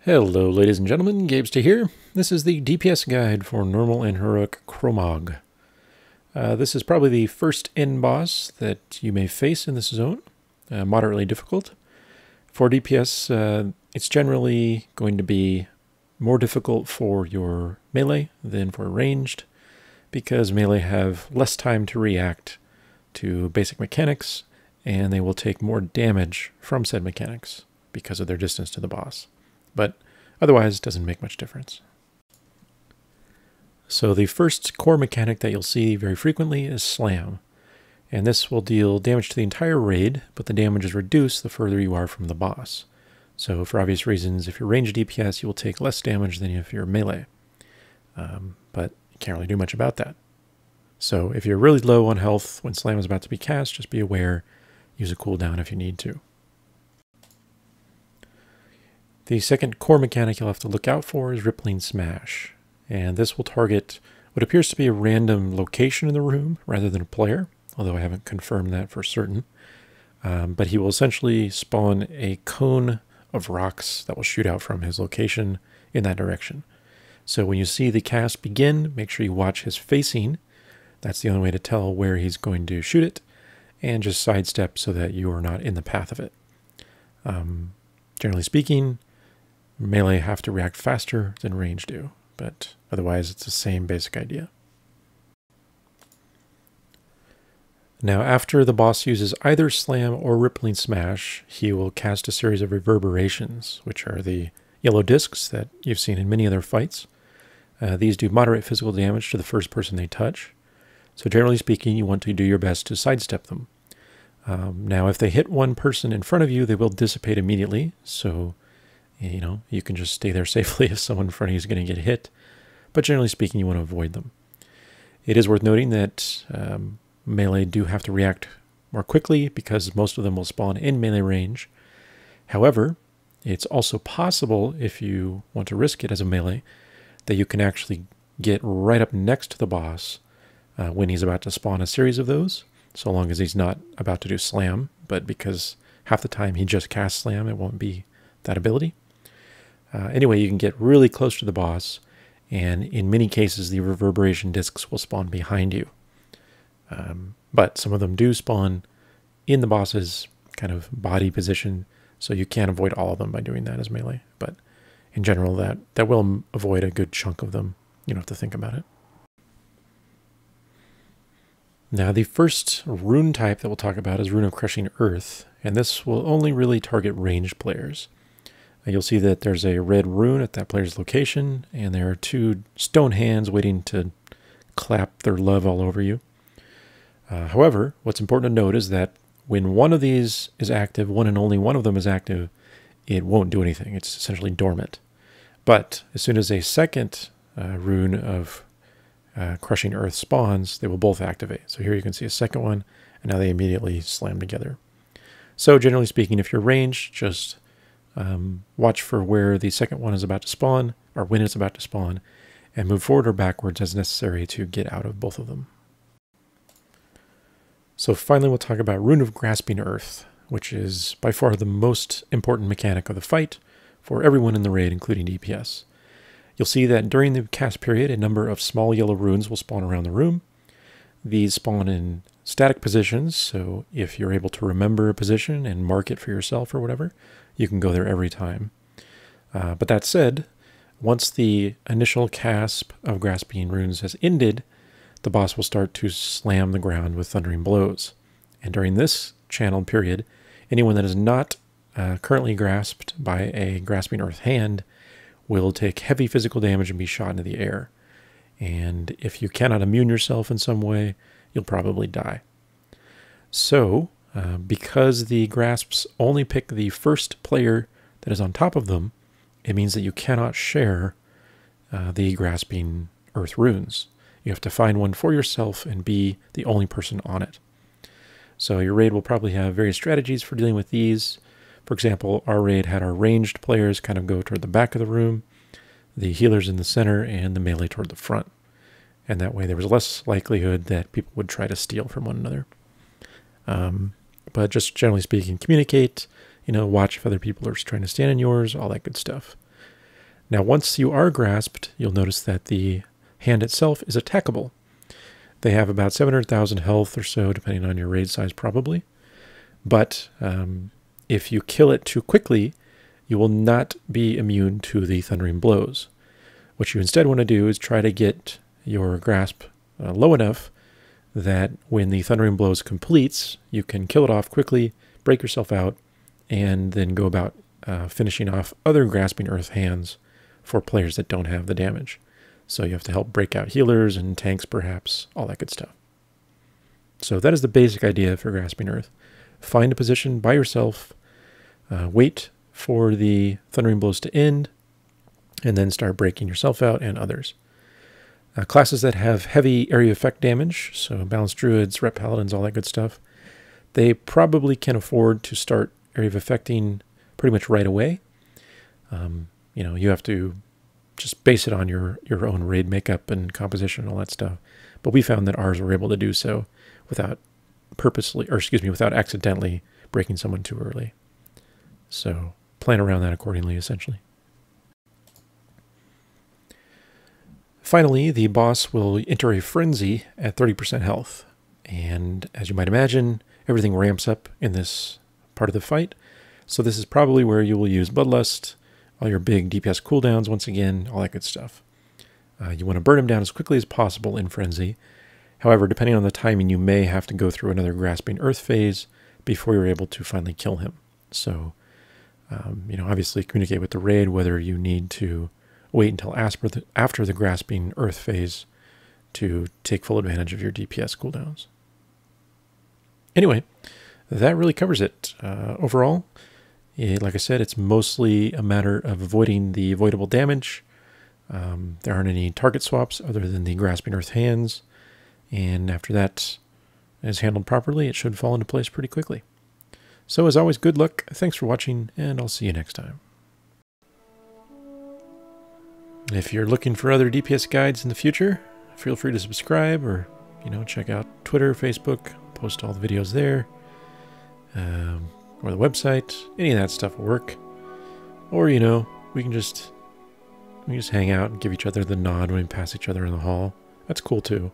Hello ladies and gentlemen, Gabester here. This is the DPS guide for Normal and Heroic Kromog. This is probably the first end boss that you may face in this zone, moderately difficult. For DPS, it's generally going to be more difficult for your melee than for ranged, because melee have less time to react to basic mechanics, and they will take more damage from said mechanics because of their distance to the boss. But otherwise, it doesn't make much difference. So the first core mechanic that you'll see very frequently is Slam. And this will deal damage to the entire raid, but the damage is reduced the further you are from the boss. So for obvious reasons, if you're ranged DPS, you will take less damage than if you're melee. But you can't really do much about that. So if you're really low on health when Slam is about to be cast, just be aware, use a cooldown if you need to. The second core mechanic you'll have to look out for is Rippling Smash, and this will target what appears to be a random location in the room rather than a player, although I haven't confirmed that for certain. But he will essentially spawn a cone of rocks that will shoot out from his location in that direction. So when you see the cast begin, make sure you watch his facing. That's the only way to tell where he's going to shoot it, and just sidestep so that you are not in the path of it. Generally speaking, melee have to react faster than range do, but otherwise it's the same basic idea. Now after the boss uses either Slam or Rippling Smash, he will cast a series of Reverberations, which are the yellow discs that you've seen in many other fights. These do moderate physical damage to the first person they touch, so generally speaking you want to do your best to sidestep them. Now if they hit one person in front of you, they will dissipate immediately, so you can just stay there safely if someone in front of you is going to get hit, but generally speaking, you want to avoid them. It is worth noting that melee do have to react more quickly because most of them will spawn in melee range. However, it's also possible, if you want to risk it as a melee, that you can actually get right up next to the boss when he's about to spawn a series of those, so long as he's not about to do Slam, but because half the time he just casts Slam, it won't be that ability. Anyway, you can get really close to the boss, and in many cases the reverberation discs will spawn behind you. But some of them do spawn in the boss's kind of body position, so you can't avoid all of them by doing that as melee. But in general, that will avoid a good chunk of them. You don't have to think about it. Now the first rune type that we'll talk about is Rune of Crushing Earth, and this will only really target ranged players. You'll see that there's a red rune at that player's location, and there are two stone hands waiting to clap their love all over you. However, what's important to note is that when one of these is active, one and only one of them is active, it won't do anything. It's essentially dormant. But as soon as a second rune of Crushing Earth spawns, they will both activate. So here you can see a second one, and now they immediately slam together. So generally speaking, if you're ranged, just watch for where the second one is about to spawn, or when it's about to spawn, and move forward or backwards as necessary to get out of both of them. So finally we'll talk about Rune of Grasping Earth, which is by far the most important mechanic of the fight for everyone in the raid, including DPS. You'll see that during the cast period, a number of small yellow runes will spawn around the room. These spawn in static positions, so if you're able to remember a position and mark it for yourself or whatever, you can go there every time. But that said, once the initial cast of Grasping Runes has ended, the boss will start to slam the ground with thundering blows. And during this channeled period, anyone that is not currently grasped by a Grasping Earth hand will take heavy physical damage and be shot into the air. And if you cannot immune yourself in some way, you'll probably die. So, because the grasps only pick the first player that is on top of them, it means that you cannot share the Grasping Earth runes. You have to find one for yourself and be the only person on it. So your raid will probably have various strategies for dealing with these. For example, our raid had our ranged players kind of go toward the back of the room, the healers in the center, and the melee toward the front. And that way there was less likelihood that people would try to steal from one another. But just generally speaking, communicate, watch if other people are trying to stand in yours, all that good stuff. Now, once you are grasped, you'll notice that the hand itself is attackable. They have about 700,000 health or so, depending on your raid size probably. But if you kill it too quickly, you will not be immune to the thundering blows. What you instead want to do is try to get your grasp low enough that when the thundering blows completes, you can kill it off quickly, break yourself out, and then go about finishing off other grasping earth hands for players that don't have the damage. So you have to help break out healers and tanks perhaps, all that good stuff. So that is the basic idea for grasping earth. Find a position by yourself, wait for the thundering blows to end, and then start breaking yourself out and others. Classes that have heavy area effect damage, so balanced druids, rep paladins, all that good stuff, they probably can afford to start area of effecting pretty much right away. You have to just base it on your own raid makeup and composition and all that stuff. But we found that ours were able to do so without without accidentally breaking someone too early. So plan around that accordingly, essentially. Finally, the boss will enter a frenzy at 30% health. And as you might imagine, everything ramps up in this part of the fight. So this is probably where you will use Bloodlust, all your big DPS cooldowns once again, all that good stuff. You want to burn him down as quickly as possible in Frenzy. However, depending on the timing, you may have to go through another Grasping Earth phase before you're able to finally kill him. So, obviously communicate with the raid whether you need to wait until after the Grasping Earth phase to take full advantage of your DPS cooldowns. Anyway, that really covers it. Overall, like I said, it's mostly a matter of avoiding the avoidable damage. There aren't any target swaps other than the Grasping Earth hands. And after that is handled properly, it should fall into place pretty quickly. So as always, good luck. Thanks for watching, and I'll see you next time. If you're looking for other DPS guides in the future, feel free to subscribe or, check out Twitter, Facebook, post all the videos there, or the website. Any of that stuff will work. Or, we can just hang out and give each other the nod when we pass each other in the hall. That's cool too.